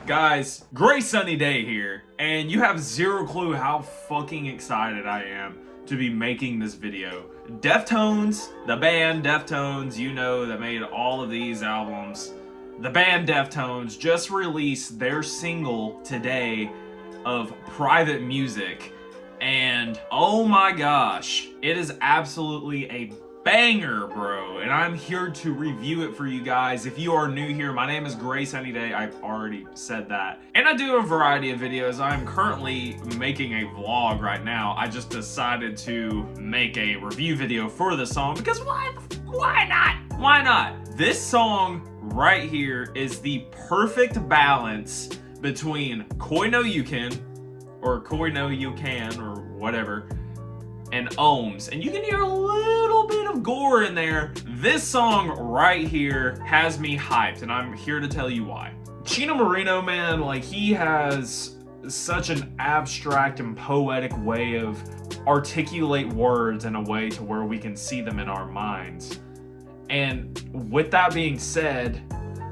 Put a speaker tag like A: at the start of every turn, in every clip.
A: Guys, great sunny day here, and you have zero clue how fucking excited I am to be making this video. Deftones, the band Deftones, you know, that made all of these albums. The band Deftones just released their single today of Private Music, and oh my gosh, it is absolutely a banger, bro, and I'm here to review it for you guys. If you are new here, my name is Gray Sunny Day. I've already said that. And I do a variety of videos. I'm currently making a vlog right now. I just decided to make a review video for this song because why not? Why not? This song right here is the perfect balance between Koi no Yuken, or Koi no Yukan, or whatever, and Ohms, and you can hear a little bit of gore in there. This song right here has me hyped, and I'm here to tell you why. Chino Moreno, man, like, he has such an abstract and poetic way of articulate words in a way to where we can see them in our minds. And with that being said,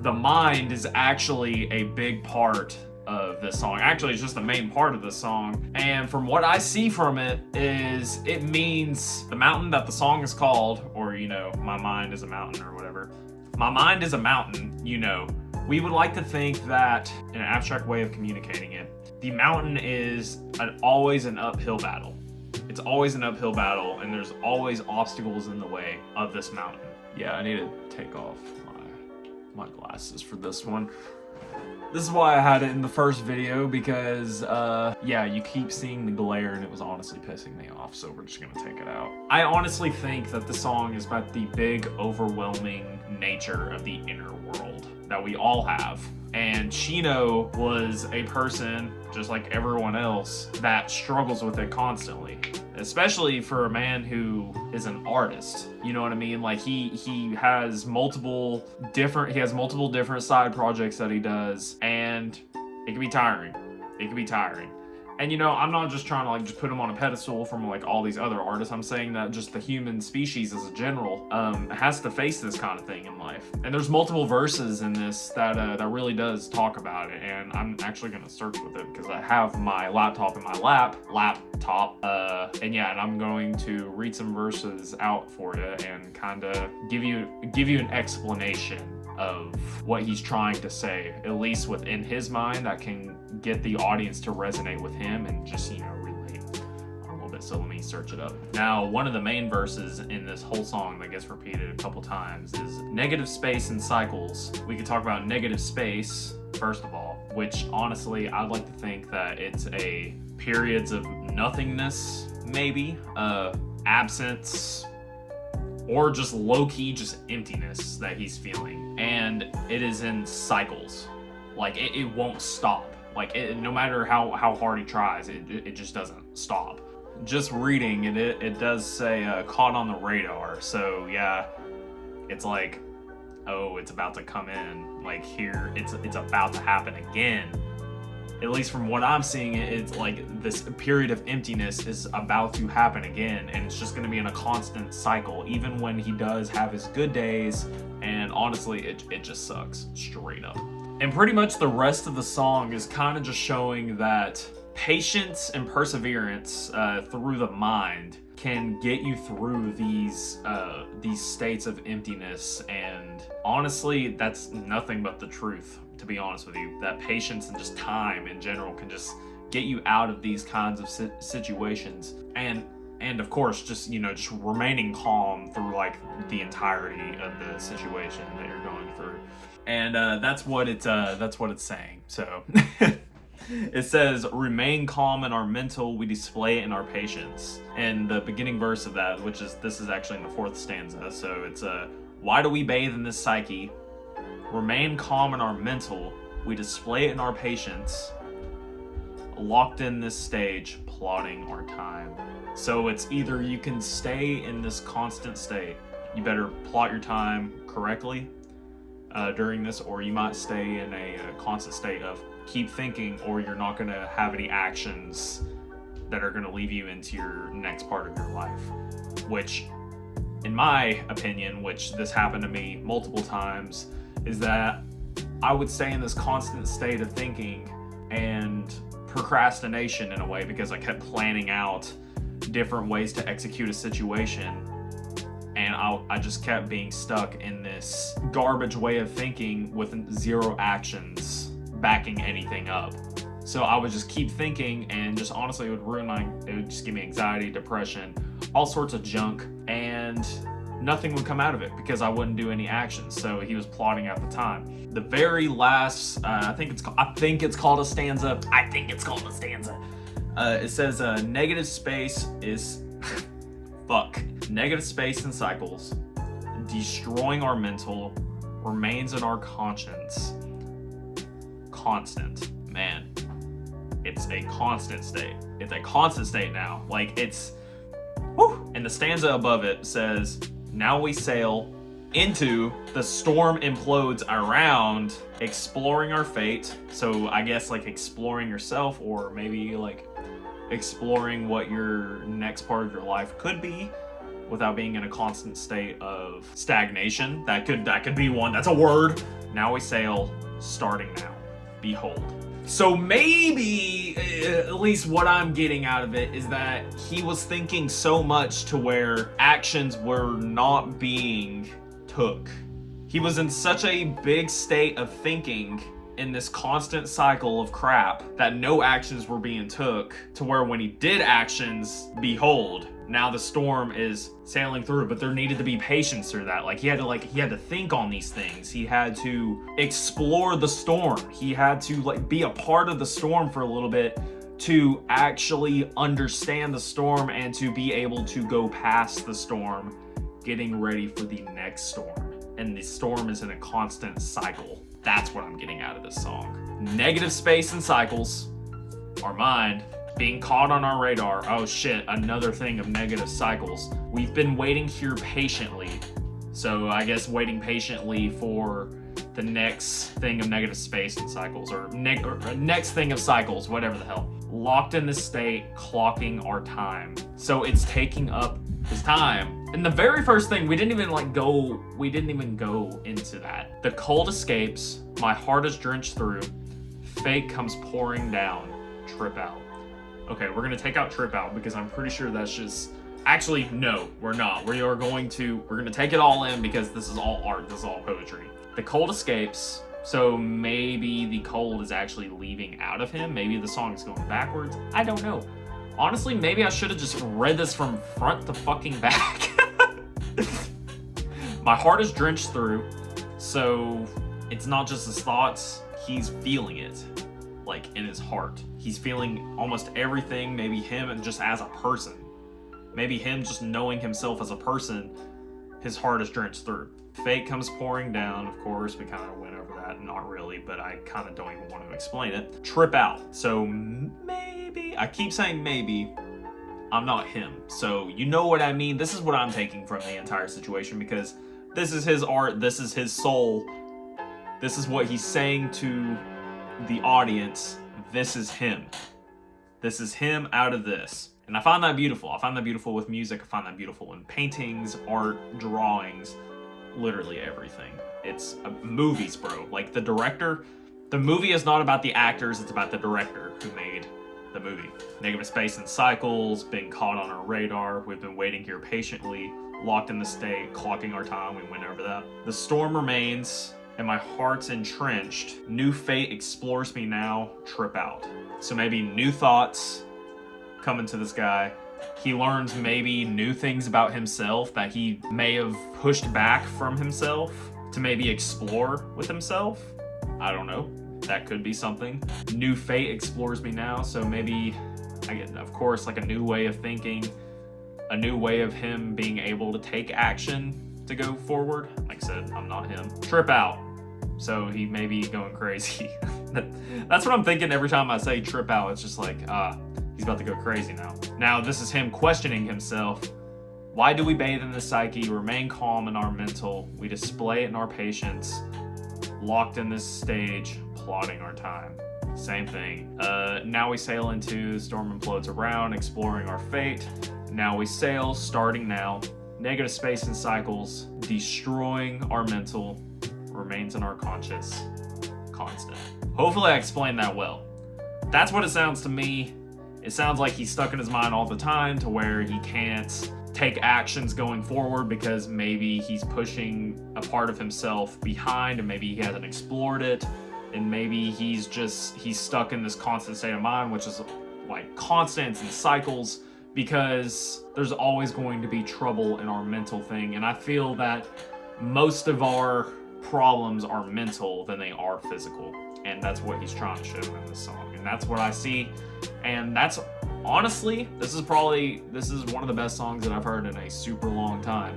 A: the mind is actually a big part of this song. Actually, it's just the main part of the song. And from what I see from it is it means the mountain that the song is called, or, you know, my mind is a mountain or whatever. My mind is a mountain, you know. We would like to think that, in an abstract way of communicating it, the mountain is always an uphill battle. It's always an uphill battle, and there's always obstacles in the way of this mountain. Yeah, I need to take off my glasses for this one. This is why I had it in the first video, because, yeah, you keep seeing the glare and it was honestly pissing me off, so we're just gonna take it out. I honestly think that the song is about the big, overwhelming nature of the inner world that we all have. And Chino was a person, just like everyone else, that struggles with it constantly. Especially for a man who is an artist, you know what I mean? Like, he has multiple different side projects that he does, and it can be tiring. It can be tiring. And, you know, I'm not just trying to, like, just put him on a pedestal from, like, all these other artists. I'm saying that just the human species as a general has to face this kind of thing in life. And there's multiple verses in this that really does talk about it. And I'm actually going to search with it because I have my laptop in my laptop. And yeah, and I'm going to read some verses out for you and kind of give you an explanation of what he's trying to say, at least within his mind, that can get the audience to resonate with him and just, you know, relate a little bit. So let me search it up. Now, one of the main verses in this whole song that gets repeated a couple times is negative space and cycles. We could talk about negative space, first of all, which honestly, I'd like to think that it's a periods of nothingness, maybe, absence, or just low-key just emptiness that he's feeling. And it is in cycles. Like, it won't stop. Like, no matter how hard he tries, it just doesn't stop. Just reading it does say caught on the radar. So yeah, it's like, oh, it's about to come in. Like, here, it's about to happen again. At least from what I'm seeing, it's like this period of emptiness is about to happen again, and it's just going to be in a constant cycle, even when he does have his good days, and honestly, it just sucks, straight up. And pretty much the rest of the song is kind of just showing that patience and perseverance through the mind can get you through these states of emptiness, and honestly, that's nothing but the truth. To be honest with you, that patience and just time in general can just get you out of these kinds of situations, and of course, just, you know, just remaining calm through, like, the entirety of the situation that you're going through. And that's what it's saying. So it says, remain calm in our mental, we display it in our patience. And the beginning verse of that, this is actually in the fourth stanza, so it's why do we bathe in this psyche? Remain calm in our mental, we display it in our patience, locked in this stage, plotting our time. So it's either you can stay in this constant state, you better plot your time correctly during this, or you might stay in a constant state of keep thinking, or you're not going to have any actions that are going to leave you into your next part of your life. Which, in my opinion, which this happened to me multiple times, is that I would stay in this constant state of thinking and procrastination in a way, because I kept planning out different ways to execute a situation, and I just kept being stuck in this garbage way of thinking with zero actions backing anything up. So I would just keep thinking, and just honestly it would just give me anxiety, depression, all sorts of junk, and nothing would come out of it because I wouldn't do any actions. So he was plotting at the time. The very last, I think it's called a stanza. It says negative space is fuck. Negative space and cycles, destroying our mental, remains in our conscience. Constant. Man, it's a constant state. It's a constant state now. Like, it's, whew. And the stanza above it says, now we sail into the storm implodes around, exploring our fate. So I guess like exploring yourself, or maybe like exploring what your next part of your life could be without being in a constant state of stagnation. That could be one. That's a word. Now we sail, starting now. Behold. So maybe, at least what I'm getting out of it, is that he was thinking so much to where actions were not being took. He was in such a big state of thinking in this constant cycle of crap that no actions were being took, to where when he did actions, behold, now the storm is sailing through. But there needed to be patience through that. Like he had to think on these things. He had to explore the storm. He had to like be a part of the storm for a little bit to actually understand the storm and to be able to go past the storm, getting ready for the next storm. And the storm is in a constant cycle. That's what I'm getting out of this song. Negative space and cycles, our mind being caught on our radar. Oh shit, another thing of negative cycles. We've been waiting here patiently. So I guess waiting patiently for the next thing of negative space and cycles, or next thing of cycles, whatever the hell. Locked in this state, clocking our time. So it's taking up his time. And the very first thing, we didn't even go into that. The cold escapes, my heart is drenched through, fate comes pouring down, trip out. Okay, we're gonna take out trip out because I'm pretty sure that's just, actually, no, we're not. We're gonna take it all in because this is all art, this is all poetry. The cold escapes, so maybe the cold is actually leaving out of him. Maybe the song is going backwards. I don't know. Honestly, maybe I should have just read this from front to fucking back. My heart is drenched through, so it's not just his thoughts, he's feeling it, like in his heart. He's feeling almost everything, maybe him just as a person. Maybe him just knowing himself as a person, his heart is drenched through. Fate comes pouring down, of course, we kind of went over that, not really, but I kind of don't even want to explain it. Trip out, so maybe, I keep saying maybe, I'm not him. So you know what I mean? This is what I'm taking from the entire situation, because this is his art, this is his soul, this is what he's saying to the audience, this is him. This is him out of this. And I find that beautiful. I find that beautiful with music, I find that beautiful in paintings, art, drawings, literally everything. It's movies, bro. Like the director, the movie is not about the actors, it's about the director who made the movie. Negative space and cycles, being caught on our radar, we've been waiting here patiently, locked in the state, clocking our time, we went over that. The storm remains, and my heart's entrenched. New fate explores me now, trip out. So maybe new thoughts coming to this guy. He learns maybe new things about himself that he may have pushed back from himself to maybe explore with himself. I don't know. That could be something. New fate explores me now, so maybe, of course, like a new way of thinking, a new way of him being able to take action to go forward. Like I said, I'm not him. Trip out. So he may be going crazy. That's what I'm thinking every time I say trip out. It's just like, he's about to go crazy now. Now this is him questioning himself. Why do we bathe in the psyche, remain calm in our mental? We display it in our patience, locked in this stage, plotting our time. Same thing. Now we sail into the storm implodes around, exploring our fate. Now we sail, starting now. Negative space and cycles, destroying our mental, remains in our conscious. constant. Hopefully I explained that well. That's what it sounds to me. It sounds like he's stuck in his mind all the time to where he can't take actions going forward because maybe he's pushing a part of himself behind and maybe he hasn't explored it, and maybe he's stuck in this constant state of mind, which is like constants and cycles, because there's always going to be trouble in our mental thing. And I feel that most of our problems are mental than they are physical, and that's what he's trying to show in this song, and that's what I see. And that's honestly, this is one of the best songs that I've heard in a super long time.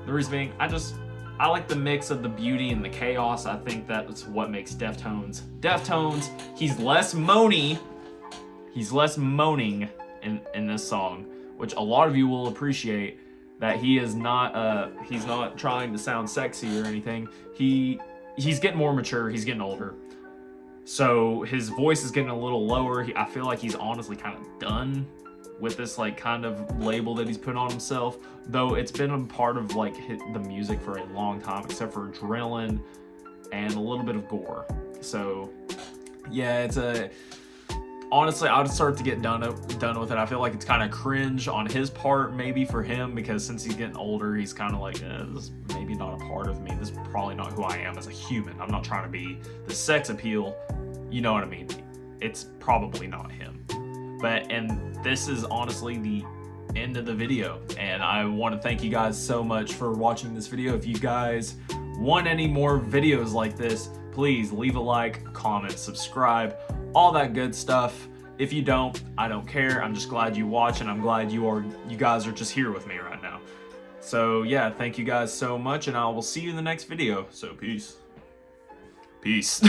A: The reason being, I like the mix of the beauty and the chaos. I think that's what makes Deftones Deftones. He's less moany. He's less moaning in this song, which a lot of you will appreciate. That he is not he's not trying to sound sexy or anything. He's getting more mature. He's getting older. So his voice is getting a little lower. I feel like he's honestly kind of done with this like kind of label that he's put on himself. Though it's been a part of like the music for a long time, except for Adrenaline and a little bit of Gore. So yeah, honestly, I would start to get done with it. I feel like it's kind of cringe on his part, maybe for him, because since he's getting older, he's kind of like, this is maybe not a part of me. This is probably not who I am as a human. I'm not trying to be the sex appeal. You know what I mean? It's probably not him. And this is honestly the end of the video. And I want to thank you guys so much for watching this video. If you guys want any more videos like this, please leave a like, comment, subscribe, all that good stuff. If you don't, I don't care. I'm just glad you watch, and I'm glad you guys are just here with me right now. So yeah, thank you guys so much, and I will see you in the next video. So peace. Peace.